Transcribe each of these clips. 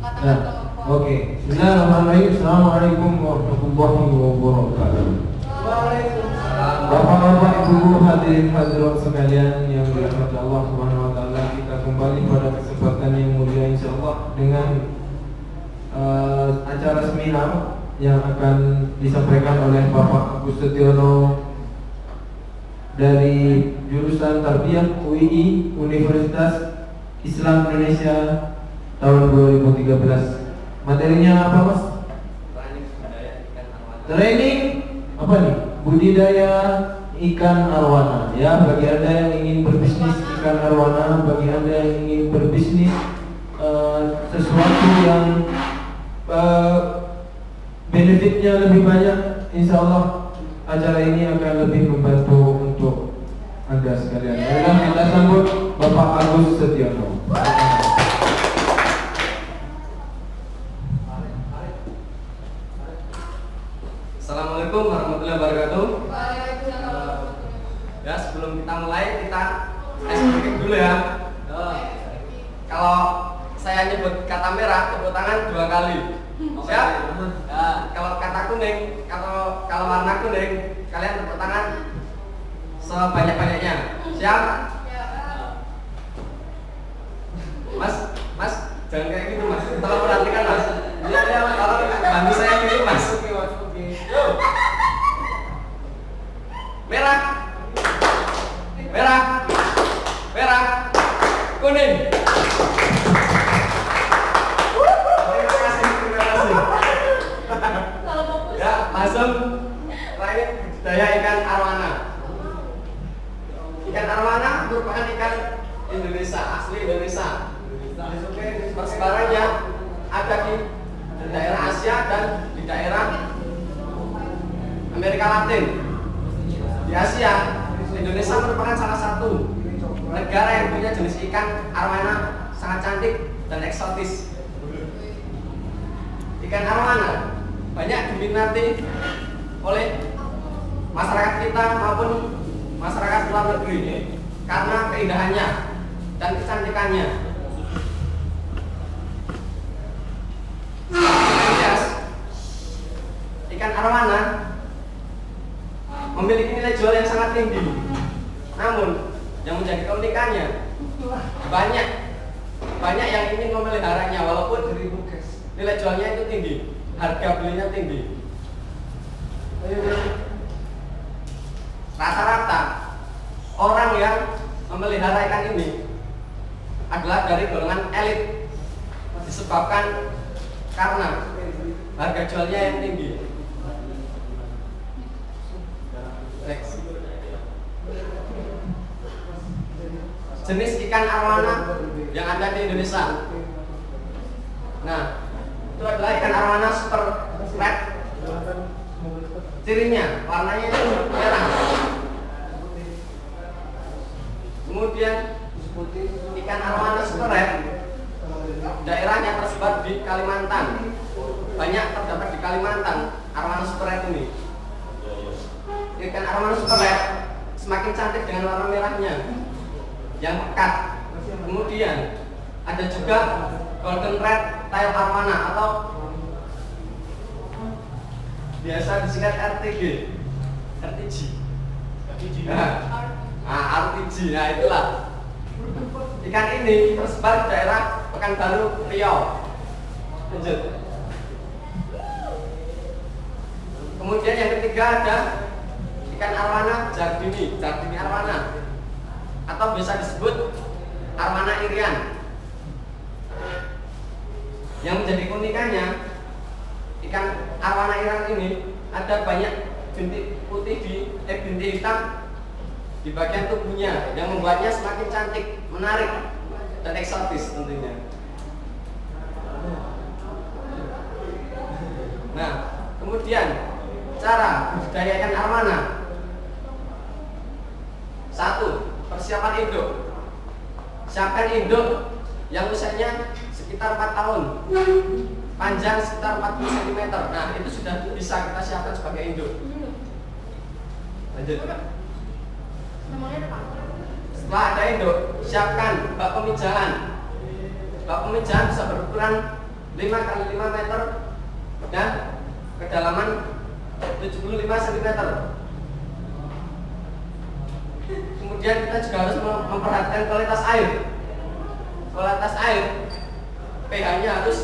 Nah, oke. Bismillahirrahmanirrahim. Assalamualaikum warahmatullahi wabarakatuh. Waalaikumsalam. Bapak-bapak, ibu-ibu, hadirin hadirat sekalian yang dirahmati Allah Subhanahu wa taala, kita kembali pada kesempatan yang mulia insyaallah dengan acara seminar yang akan disampaikan oleh Bapak Agus Setiono dari jurusan Tarbiyah UII Universitas Islam Indonesia tahun 2013. Materinya apa, Mas? Training apa nih? Budidaya ikan arwana. Ya, bagi Anda yang ingin berbisnis ikan arwana, bagi Anda yang ingin berbisnis sesuatu yang benefitnya lebih banyak, insya Allah acara ini akan lebih membantu untuk Anda sekalian. Marilah kita sambut Bapak Agus Setiono. Assalamualaikum warahmatullahi wabarakatuh. Ya, sebelum kita mulai kita tes briefing dulu ya. Kalau saya nyebut kata merah, tepuk tangan 2 kali. Siap? Ya, kalau kata kuning, kalau warna kuning, kalian tepuk tangan sebanyak-banyaknya. Siap? Mas, jangan kayak gitu, Mas. Tolong perhatikan, Mas. Ya, tolong bantu saya gini, Mas. Merah, merah, merah, kuning. Terima kasih. Ya, langsung terakhir budidaya ikan arwana. Ikan arwana merupakan ikan Indonesia, asli Indonesia. Persebarannya ada di daerah Asia dan di daerah Amerika Latin. Di Asia, Indonesia merupakan salah satu negara yang punya jenis ikan arwana sangat cantik dan eksotis. Ikan arwana banyak diminati oleh masyarakat kita maupun masyarakat luar negeri karena keindahannya dan kecantikannya. Ikan arwana memiliki nilai jual yang sangat tinggi. Namun yang menjadi keunikannya banyak yang ingin memeliharanya walaupun nilai jualnya itu tinggi, harga belinya tinggi. Rata-rata orang yang memelihara ikan ini adalah dari golongan elit disebabkan karena harga jualnya yang tinggi. Jenis ikan arwana yang ada di Indonesia. Nah, itu adalah ikan arwana super red. Cirinya warnanya itu merah. Kemudian ikan arwana super red daerahnya tersebar di Kalimantan. Banyak terdapat di Kalimantan arwana super red ini. Ikan arwana super red semakin cantik dengan warna merahnya yang pekat. Kemudian ada juga golden red tail arwana atau biasa disingkat RTG. RTG. Nah, itulah. Ikan ini tersebar di daerah Pekanbaru, Riau. Lanjut. Kemudian yang ketiga ada ikan arwana jardini arwana atau bisa disebut arwana irian. Yang menjadi keunikannya, ikan arwana irian ini ada banyak bintik putih bintik hitam di bagian tubuhnya yang membuatnya semakin cantik, menarik dan eksotis tentunya. Nah, kemudian cara budidaya ikan arwana. 1. Persiapan induk. Siapkan induk yang usianya sekitar 4 tahun, panjang sekitar 40 cm. Nah, itu sudah bisa kita siapkan sebagai induk. Lanjut. Setelah ada induk, siapkan bak pemijahan. Bak pemijahan bisa berukuran 5 kali 5 meter dan kedalaman 75 cm. Kemudian kita juga harus memperhatikan kualitas air. Kualitas air, pH-nya harus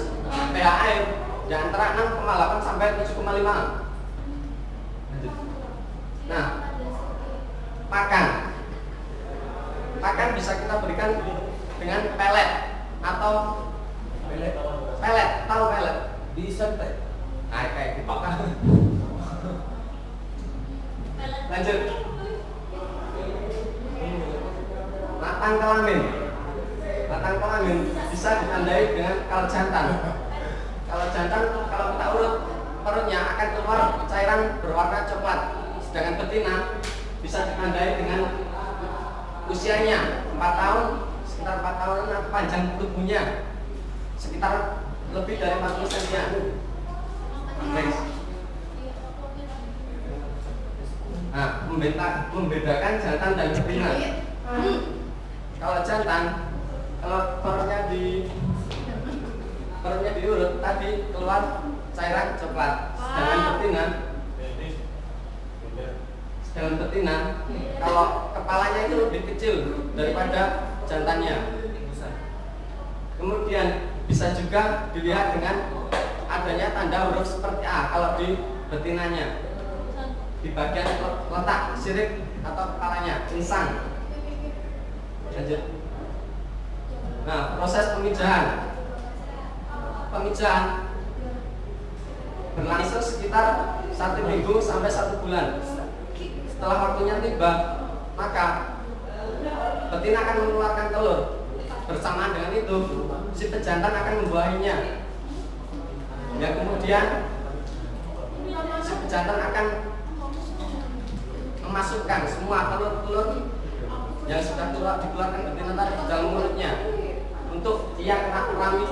pH air di antara 6,8 sampai 7,5. Nah, pakan bisa kita berikan dengan pelet atau pelet, tahu pelet? Disantai. Nah, kayak gitu. Lanjut. Batang kelamin bisa ditandai dengan kalau jantan. Kalau jantan, kalau kita urut perutnya akan keluar cairan berwarna coklat. Sedangkan betina bisa ditandai dengan usianya 4 tahun, sekitar 4 tahun, panjang tubuhnya sekitar lebih dari 40 cm. Next. Nah, membedakan jantan dan betina. Kalau jantan, kalau perutnya diurut tadi keluar cairan coklat. Sedangkan betina, kalau kepalanya itu lebih kecil daripada jantannya. Kemudian bisa juga dilihat dengan adanya tanda huruf seperti A kalau di betinanya, di bagian letak sirip atau kepalanya, insang. Lanjut. Nah, proses pemijahan berlangsung sekitar 1 minggu sampai 1 bulan. Setelah waktunya tiba, maka betina akan mengeluarkan telur. Bersamaan dengan itu, si pejantan akan membuahinya. Dan kemudian si pejantan akan memasukkan semua telur-telur yang sudah dikeluarkan betina tadi di dalam mulutnya untuk ia kerami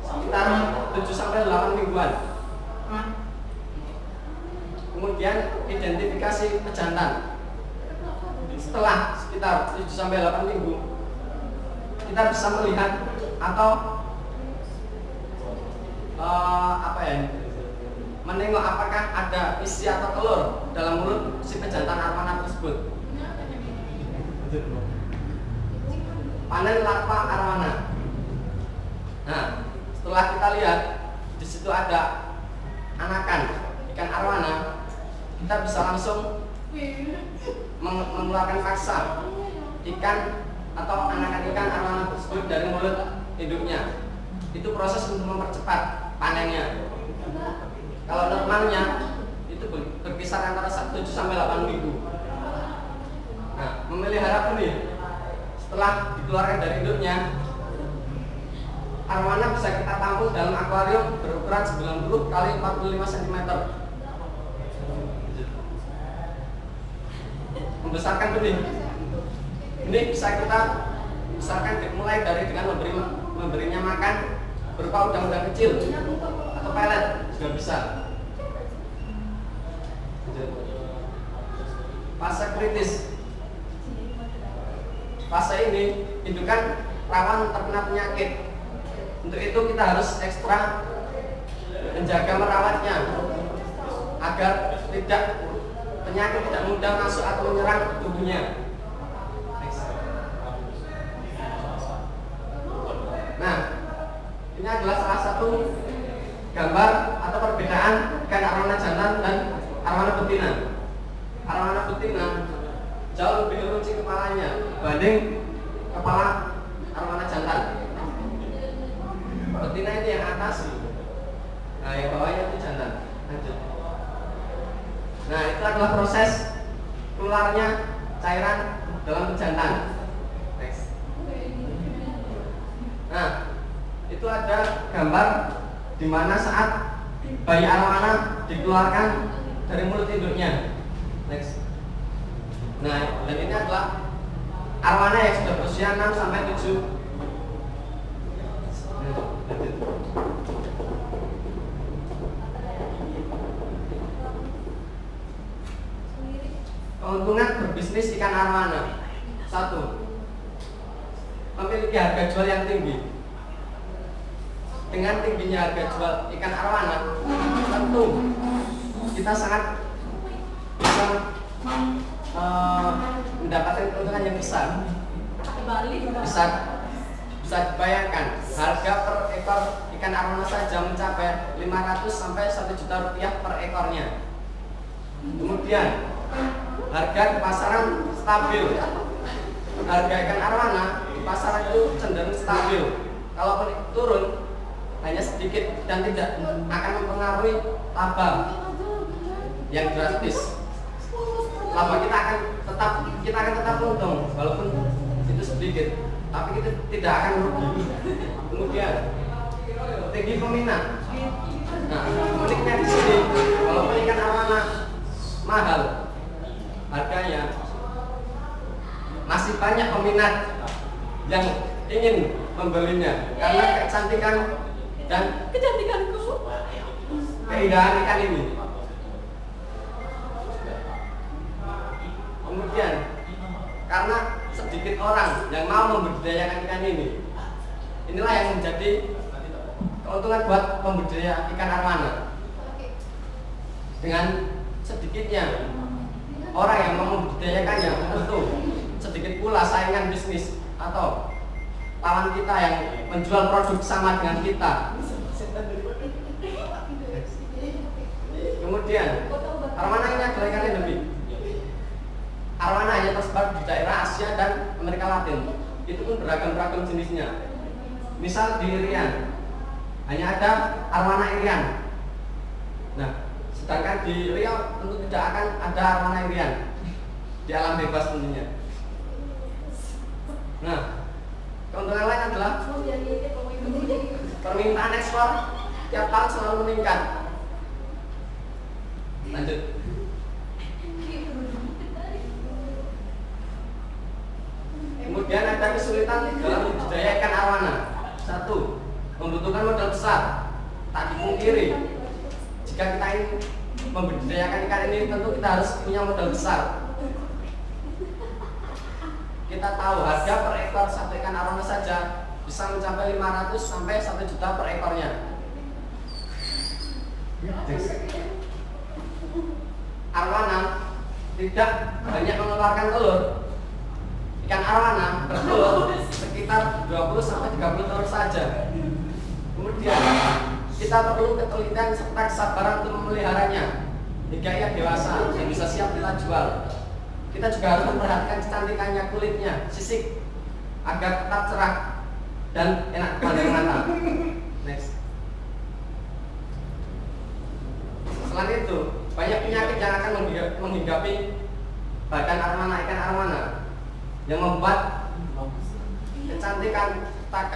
sekitar 7-8 mingguan. Kemudian identifikasi pejantan. Setelah sekitar 7-8 minggu, kita bisa melihat atau menengok apakah ada isi atau telur dalam mulut si pejantan arwana tersebut. Panen larva arwana. Nah, setelah kita lihat di situ ada anakan ikan arwana, kita bisa langsung mengeluarkan paksa ikan atau anakan ikan arwana tersebut dari mulut induknya. Itu proses untuk mempercepat panennya. Kalau normalnya itu berkisar antara 7-8 minggu. Nah, memelihara benih setelah dikeluarkan dari induknya, arwana bisa kita tampung dalam akuarium berukuran 90 kali 45 cm. Membesarkan benih. Ini bisa kita besarkan mulai dari dengan memberinya makan berupa udang-udang kecil atau pelet juga bisa. Fase kritis. Fase ini indukan rawan terkena penyakit. Untuk itu kita harus ekstra menjaga merawatnya agar penyakit tidak mudah masuk atau menyerang tubuhnya. Nah, ini adalah salah satu gambar atau perbedaan ikan arwana jantan dan arwana betina. Arwana betina jauh lebih runcing kepalanya dibanding kepala arwana jantan. Betina itu yang atas, nah yang bawahnya itu jantan. Lanjut. Nah, itu adalah proses keluarnya cairan dalam jantan. Next. Nah, itu ada gambar di mana saat bayi arwana dikeluarkan dari mulut induknya. Next. Nah, dan ini adalah arwana yang sudah berusia 6-7. Keuntungan berbisnis ikan arwana. 1. Memiliki harga jual yang tinggi. dengan tingginya harga jual ikan arwana, tentu kita sangat bisa mendapatkan keuntungan yang besar. Bisa dibayangkan harga per ekor ikan arwana saja mencapai 500 sampai 1 juta rupiah per ekornya. Kemudian harga di pasaran stabil. Harga ikan arwana di pasaran itu cenderung stabil. Kalaupun turun hanya sedikit dan tidak akan mempengaruhi laba yang drastis. Laba kita akan tetap untung walaupun itu sedikit, tapi kita tidak akan rugi. Kemudian tinggi peminat. Nah, uniknya di sini, walaupun ikan arwana mahal harganya, masih banyak peminat yang ingin membelinya karena kecantikan dan keindahan ikan ini. Kemudian karena sedikit orang yang mau membudidayakan ikan ini, inilah yang menjadi keuntungan buat pembudidaya ikan arwana. Dengan sedikitnya orang yang mau membudidayakannya, tentu sedikit pula saingan bisnis atau lawan kita yang menjual produk sama dengan kita. Kemudian arwana ini adalah ikan endemik. Arwana hanya tersebar di daerah Asia dan Amerika Latin. Itu pun beragam-beragam jenisnya. Misal di Irian hanya ada arwana Irian. Nah, sedangkan di Riau tentu tidak akan ada arwana Irian di alam bebas tentunya. Nah, keuntungan lain adalah permintaan ekspor tiap tahun selalu meningkat. Lanjut. Kemudian ada kesulitan dalam budidaya ikan arwana. 1. Membutuhkan modal besar. Tak dipungkiri, jika kita ingin membudidayakan ikan ini, tentu kita harus punya modal besar. Kita tahu harga per ekor satu ikan arwana saja bisa mencapai 500 sampai 1 juta per ekornya. Arwana tidak banyak mengeluarkan telur. Ikan arwana bertelur sekitar 20 sampai 30 telur saja. Kemudian kita perlu ketelitian serta kesabaran untuk memeliharanya hingga ia dewasa yang bisa siap kita jual. Kita juga harus memperhatikan kecantikannya, kulitnya, sisik agar tetap cerah dan enak dipandang mata. Next. Selain itu, banyak penyakit yang akan menghinggapi badan arwana ikan arwana yang membuat kecantikan tak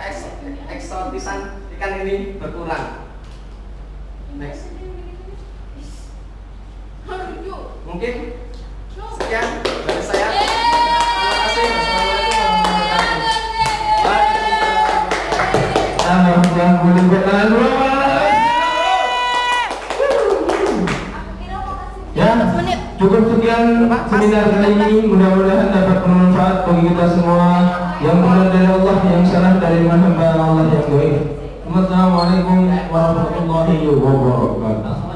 eksotisan ikan ini berkurang. Next. Mungkin sekian dari saya. Terima kasih. Assalamualaikum warahmatullahi wabarakatuh. Ya, cukup sekian seminar kali ini. Mudah-mudahan dapat bermanfaat bagi kita semua. Yang benar dari Allah, yang salah dari hamba Allah yang baik. Assalamualaikum warahmatullahi wabarakatuh.